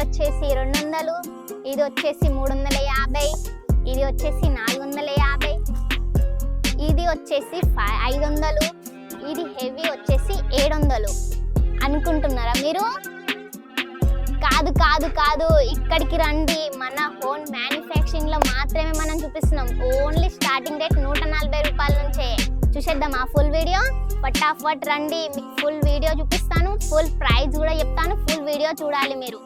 వచ్చేసి 200, ఇది వచ్చేసి 350, ఇది వచ్చేసి 450, ఇది వచ్చేసి 500, ఇది హెవీ వచ్చేసి 700 అనుకుంటున్నారా మీరు? కాదు కాదు కాదు, ఇక్కడికి రండి. మన ఓన్ మ్యానుఫ్యాక్చరింగ్ లో మాత్రమే మనం చూపిస్తున్నాం. ఓన్లీ స్టార్టింగ్ రేట్ 140 రూపాయల నుంచే. చూసేద్దాం ఆ ఫుల్ వీడియో. ఫటాఫట్ రండి, మీకు ఫుల్ వీడియో చూపిస్తాను, ఫుల్ ప్రైస్ కూడా చెప్తాను. ఫుల్ వీడియో చూడాలి మీరు,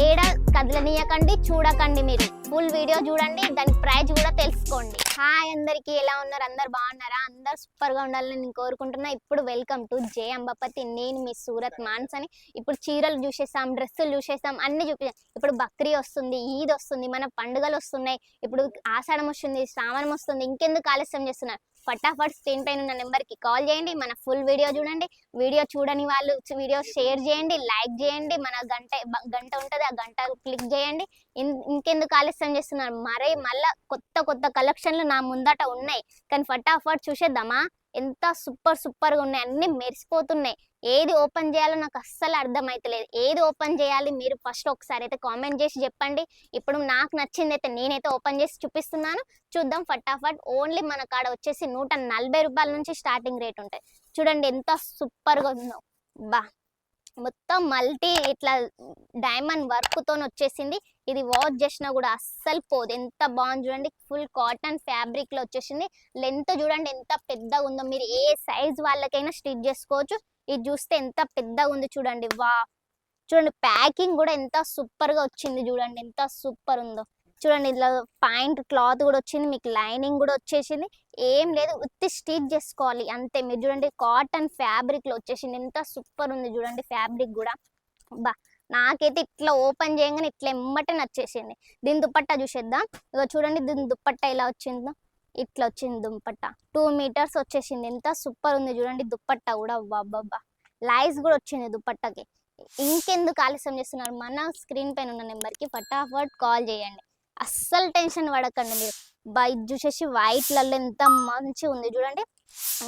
ఏడ కదలనీయకండి, చూడకండి. మీరు ఫుల్ వీడియో చూడండి, దాని ప్రైస్ కూడా తెలుసుకోండి. హాయ్ అందరికి, ఎలా ఉన్నారు? అందరు బాగున్నారా? అందరు సూపర్ గా ఉండాలని నేను కోరుకుంటున్నా. ఇప్పుడు వెల్కమ్ టు జే అంబాపతి. నేను మీ సూరత్ మాన్సని. ఇప్పుడు చీరలు చూసేసాం, డ్రెస్సులు చూసేసాం, అన్ని చూపించాం. ఇప్పుడు బక్రీ వస్తుంది, ఈద్ వస్తుంది, మన పండుగలు వస్తున్నాయి. ఇప్పుడు ఆషాఢం వస్తుంది, శ్రావణం వస్తుంది. ఇంకెందుకు ఆలస్యం చేస్తున్నారు? ఫటాఫట్ స్క్రీన్ పైన ఉన్న నెంబర్కి కాల్ చేయండి, మన ఫుల్ వీడియో చూడండి. వీడియో చూడని వాళ్ళు వీడియో షేర్ చేయండి, లైక్ చేయండి. మన గంట ఉంటుంది, ఆ గంట క్లిక్ చేయండి. ఇంకెందుకు ఆలస్యం చేస్తున్నారు? మళ్ళా కొత్త కలెక్షన్లు నా ముందట ఉన్నాయి, కానీ ఫటాఫట్ చూసేద్దామా? ఎంత సూపర్ గా ఉన్నాయి, అన్ని మెరిసిపోతున్నాయి. ఏది ఓపెన్ చేయాలో నాకు అస్సలు అర్థమైతలేదు. ఏది ఓపెన్ చేయాలి మీరు ఫస్ట్ ఒకసారి అయితే కామెంట్ చేసి చెప్పండి. ఇప్పుడు నాకు నచ్చింది అయితే నేనైతే ఓపెన్ చేసి చూపిస్తున్నాను, చూద్దాం ఫటాఫట్. ఓన్లీ మన కాడ వచ్చేసి 140 రూపాయల నుంచి స్టార్టింగ్ రేట్ ఉంటాయి. చూడండి ఎంత సూపర్ గా ఉందో. బా, మొత్తం మల్టీ ఇట్లా డైమండ్ వర్క్ తో వచ్చేసింది. ఇది వాష్ చేసినా కూడా అస్సలు పోదు. ఎంత బాగుంది చూడండి, ఫుల్ కాటన్ ఫ్యాబ్రిక్ లో వచ్చేసింది. లెంత్ చూడండి ఎంత పెద్దగా ఉందో, మీరు ఏ సైజ్ వాళ్ళకైనా స్టిచ్ చేసుకోవచ్చు. ఇది చూస్తే ఎంత పెద్దగా ఉంది చూడండి. వా, చూడండి ప్యాకింగ్ కూడా ఎంత సూపర్ గా వచ్చింది. చూడండి ఎంత సూపర్ ఉందో. చూడండి ఇట్లా పాయింట్ క్లాత్ కూడా వచ్చింది, మీకు లైనింగ్ కూడా వచ్చేసింది. ఏం లేదు, ఉత్తి స్టిచ్ చేసుకోవాలి అంతే. మీరు చూడండి కాటన్ ఫ్యాబ్రిక్ లో వచ్చేసింది, ఎంత సూపర్ ఉంది చూడండి ఫ్యాబ్రిక్ కూడా. బా, నాకైతే ఇట్లా ఓపెన్ చేయగానే ఇట్లా ఎమ్మటే నచ్చేసింది. దీని దుపట్టా చూసేద్దాం. ఇక చూడండి దీని దుపట్టా ఎలా వచ్చిందో, ఇట్లా వచ్చింది దుపట్టా. 2 మీటర్స్ వచ్చేసింది. ఎంత సూపర్ ఉంది చూడండి దుపట్టా కూడా. బాబా, లైస్ కూడా వచ్చింది దుపట్టాకి. ఇంకెందుకు ఆలస్యం చేస్తున్నారు? మన స్క్రీన్ పైన ఉన్న నెంబర్కి ఫటాఫట్ కాల్ చేయండి. అస్సలు టెన్షన్ పడకండి మీరు. ఇది చూసేసి వైట్లలో ఎంత మంచి ఉంది చూడండి.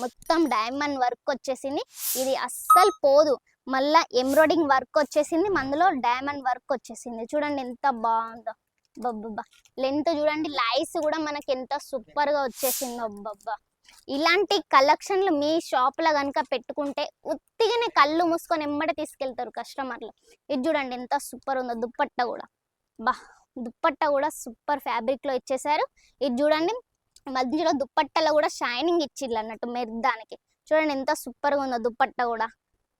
మొత్తం డైమండ్ వర్క్ వచ్చేసింది. ఇది అస్సలు పోదు. మళ్ళా ఎంబ్రాయిడింగ్ వర్క్ వచ్చేసింది, అందులో డైమండ్ వర్క్ వచ్చేసింది. చూడండి ఎంత బాగుందో. బబ్బబ్బా, లెంత్ చూడండి, లైస్ కూడా మనకి ఎంత సూపర్ గా వచ్చేసిందో. బబ్బా, ఇలాంటి కలెక్షన్లు మీ షాప్ లో కనుక పెట్టుకుంటే ఉత్తిగానే కళ్ళు మూసుకొని ఎమ్మటే తీసుకెళ్తారు కస్టమర్లు. ఇది చూడండి ఎంత సూపర్ ఉందో దుప్పట్టా కూడా. బా, దుప్పట్టా కూడా సూపర్ ఫ్యాబ్రిక్ లో ఇచ్చేసారు. ఇది చూడండి మధ్యలో దుప్పట్టలో కూడా షైనింగ్ ఇచ్చిర్రు అన్నట్టు మెరుద్దానికి. చూడండి ఎంత సూపర్ గా ఉందో దుప్పట్టా కూడా.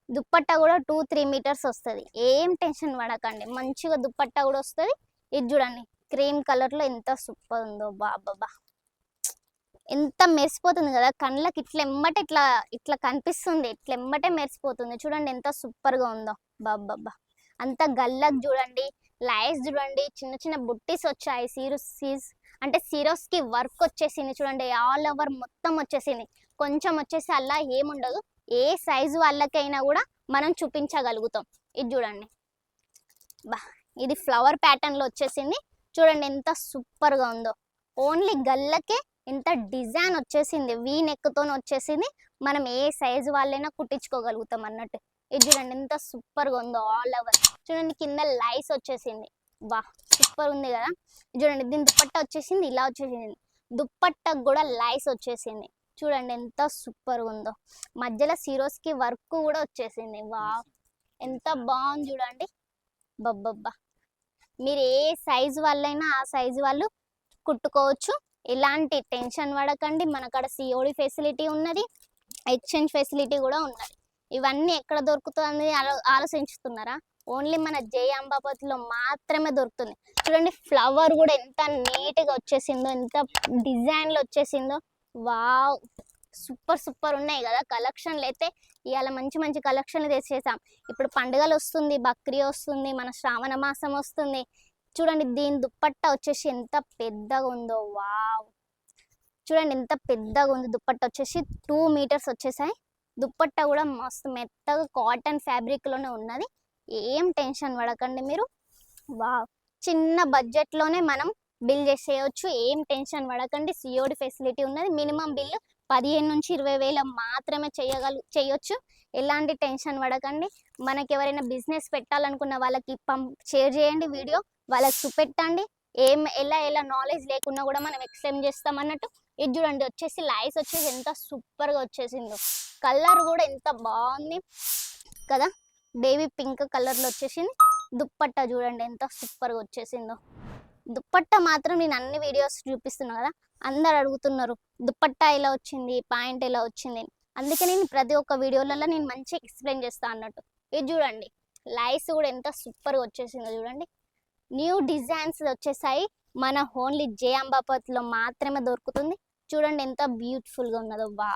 దుప్పట్టా కూడా 2-3 మీటర్స్ వస్తుంది. ఏం టెన్షన్ పడకండి, మంచిగా దుప్పట్టా కూడా వస్తుంది. ఇది చూడండి క్రీమ్ కలర్ లో ఎంత సూపర్ ఉందో. బాబా, ఎంత మెరిసిపోతుంది కదా కళ్ళకి. ఇట్లా ఎమ్మటే ఇట్లా కనిపిస్తుంది, ఇట్లా ఎమ్మటే మెరిసిపోతుంది. చూడండి ఎంత సూపర్ గా ఉందో. బాబా, అంత గల్లకు చూడండి, లైస్ చూడండి, చిన్న చిన్న బుట్టీస్ వచ్చాయి. అంటే సిరోస్ కి వర్క్ వచ్చేసింది చూడండి. ఆల్ ఓవర్ మొత్తం వచ్చేసింది. కొంచెం వచ్చేసి అలా ఏముండదు, ఏ సైజు వాళ్ళకైనా కూడా మనం చూపించగలుగుతాం. ఇది చూడండి. బా, ఇది ఫ్లవర్ ప్యాటర్న్ లో వచ్చేసింది. చూడండి ఎంత సూపర్ గా ఉందో. ఓన్లీ గల్లకే ఎంత డిజైన్ వచ్చేసింది, వీ నెక్ తో వచ్చేసింది. మనం ఏ సైజు వాళ్ళైనా కుట్టించుకోగలుగుతాం అన్నట్టు. ఇది చూడండి ఎంత సూపర్ గా ఉందో. ఆల్ ఓవర్ చూడండి, కింద లైస్ వచ్చేసింది. బా, సూపర్ ఉంది కదా. చూడండి దీని దుప్పట్టా వచ్చేసింది, ఇలా వచ్చేసింది. దుప్పట్టకు కూడా లైస్ వచ్చేసింది. చూడండి ఎంత సూపర్ ఉందో. మధ్యలో సిరోస్ కి వర్క్ కూడా వచ్చేసింది. వా, ఎంత బాగుంది చూడండి. బబ్బబ్బా, మీరు ఏ సైజు వాళ్ళైనా ఆ సైజు వాళ్ళు కుట్టుకోవచ్చు. ఎలాంటి టెన్షన్ పడకండి. మన కాడ సిఓడి ఫెసిలిటీ ఉన్నది, ఎక్స్చేంజ్ ఫెసిలిటీ కూడా ఉన్నది. ఇవన్నీ ఎక్కడ దొరుకుతుంది ఆలోచించుతున్నారా? ఓన్లీ మన జే అంబాపతిలో మాత్రమే దొరుకుతుంది. చూడండి ఫ్లవర్ కూడా ఎంత నీట్ గా వచ్చేసిందో, ఎంత డిజైన్ లో వచ్చేసిందో. వావ్, సూపర్ ఉన్నాయి కదా కలెక్షన్లు. అయితే ఇవాళ మంచి కలెక్షన్లు తెచ్చేసాం. ఇప్పుడు పండుగలు వస్తుంది, బక్రీ వస్తుంది, మన శ్రావణ మాసం వస్తుంది. చూడండి దీని దుప్పట్టా వచ్చేసి ఎంత పెద్దగా ఉందో. వావ్, చూడండి ఎంత పెద్దగా ఉంది దుప్పట్టా వచ్చేసి. 2 మీటర్స్ వచ్చేసాయి. దుప్పట్టా కూడా మస్తు మెత్తగా కాటన్ ఫ్యాబ్రిక్ లోనే ఉన్నది. ఏం టెన్షన్ పడకండి మీరు. వావ్, చిన్న బడ్జెట్ లోనే మనం బిల్ చేసేయచ్చు. ఏం టెన్షన్ పడకండి, సిఓడి ఫెసిలిటీ ఉన్నది. మినిమం బిల్ 15,000-20,000 మాత్రమే చేయొచ్చు. ఎలాంటి టెన్షన్ పడకండి. మనకి ఎవరైనా బిజినెస్ పెట్టాలనుకున్న వాళ్ళకి షేర్ చేయండి వీడియో, వాళ్ళకి చూపెట్టండి. ఎలా నాలెడ్జ్ లేకున్నా కూడా మనం ఎక్స్ప్లెయిన్ చేస్తాం అన్నట్టు. ఇది చూడండి వచ్చేసి లైస్ వచ్చేసి ఎంత సూపర్గా వచ్చేసిందో, కలర్ కూడా ఎంత బాగుంది కదా, బేబీ పింక్ కలర్లో వచ్చేసింది. దుప్పట్టా చూడండి ఎంత సూపర్గా వచ్చేసిందో. దుప్పట్టా మాత్రం నేను అన్ని వీడియోస్ చూపిస్తున్నా కదా, అందరు అడుగుతున్నారు దుప్పట్టా ఎలా వచ్చింది, పాయింట్ ఎలా వచ్చింది. అందుకే నేను ప్రతి ఒక్క వీడియోలలో నేను మంచిగా ఎక్స్ప్లెయిన్ చేస్తాను అన్నట్టు. ఇది చూడండి లైస్ కూడా ఎంత సూపర్గా వచ్చేసిందో చూడండి. న్యూ డిజైన్స్ వచ్చేసాయి, మన ఓన్లీ జే అంబాపతిలో మాత్రమే దొరుకుతుంది. చూడండి ఎంత బ్యూటిఫుల్గా ఉన్నదో. వా,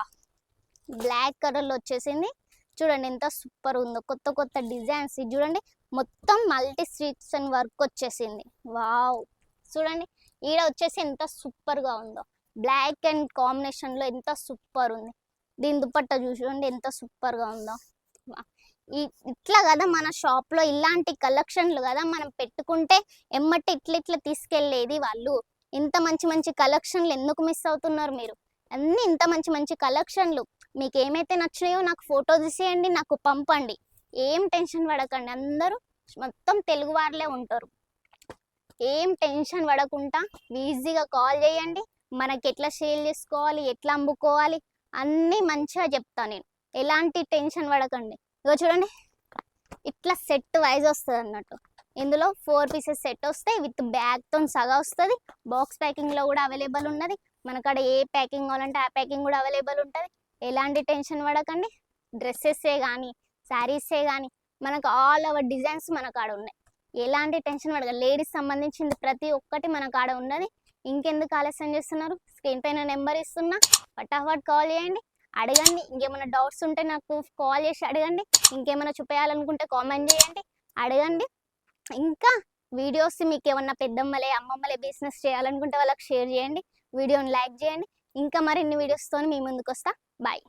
బ్లాక్ కలర్లో వచ్చేసింది. చూడండి ఎంత సూపర్ ఉందో, కొత్త కొత్త డిజైన్స్. ఇది చూడండి మొత్తం మల్టీ స్ట్రిప్స్ అండ్ వర్క్ వచ్చేసింది. వావ్, చూడండి ఈడ వచ్చేసి ఎంత సూపర్గా ఉందో, బ్లాక్ అండ్ కాంబినేషన్లో ఎంత సూపర్ ఉంది. దీని దుపట్టా చూడండి ఎంత సూపర్గా ఉందో. ఇట్లా కదా మన షాప్లో ఇలాంటి కలెక్షన్లు కదా మనం పెట్టుకుంటే ఎమ్మటి ఇట్లా తీసుకెళ్ళేది వాళ్ళు. ఇంత మంచి మంచి కలెక్షన్లు ఎందుకు మిస్ అవుతున్నారు మీరు? అన్నీ ఇంత మంచి మంచి కలెక్షన్లు. మీకు ఏమైతే నచ్చినాయో నాకు ఫోటో తీసేయండి, నాకు పంపండి. ఏం టెన్షన్ పడకండి, అందరూ మొత్తం తెలుగు వాళ్ళే ఉంటారు. ఏం టెన్షన్ పడకుండా ఈజీగా కాల్ చేయండి. మనకి ఎట్లా సేల్ చేసుకోవాలి, ఎట్లా అమ్ముకోవాలి అన్నీ మంచిగా చెప్తాను నేను. ఎలాంటి టెన్షన్ పడకండి. ఇగో చూడండి ఇట్లా సెట్ వైజ్ వస్తుంది అన్నట్టు. ఇందులో 4 పీసెస్ సెట్ వస్తాయి, విత్ బ్యాగ్తో సగా వస్తుంది. బాక్స్ ప్యాకింగ్లో కూడా అవైలబుల్ ఉన్నది. మనకాడ ఏ ప్యాకింగ్ కావాలంటే ఆ ప్యాకింగ్ కూడా అవైలబుల్ ఉంటుంది. ఎలాంటి టెన్షన్ పడకండి. డ్రెస్సెస్సే కానీ శారీసే కానీ మనకు ఆల్ ఓవర్ డిజైన్స్ మన కాడ ఉన్నాయి. ఎలాంటి టెన్షన్ పడకండి. లేడీస్ సంబంధించింది ప్రతి ఒక్కటి మన కాడ ఉన్నది. ఇంకెందుకు ఆలస్యం చేస్తున్నారు? స్క్రీన్ పైన నెంబర్ ఇస్తున్నా, ఫటాఫట్ కాల్ చేయండి, అడగండి. ఇంకేమైనా డౌట్స్ ఉంటే నాకు కాల్ చేసి అడగండి. ఇంకేమైనా చూపించాలనుకుంటే కామెంట్ చేయండి, అడగండి. ఇంకా వీడియోస్ మీకు ఏమన్నా పెద్దమ్మలే అమ్మమ్మలే బిజినెస్ చేయాలనుకుంటే వాళ్ళకి షేర్ చేయండి, వీడియోని లైక్ చేయండి. ఇంకా మరిన్ని వీడియోస్తో మీ ముందుకు వస్తా. బాయ్.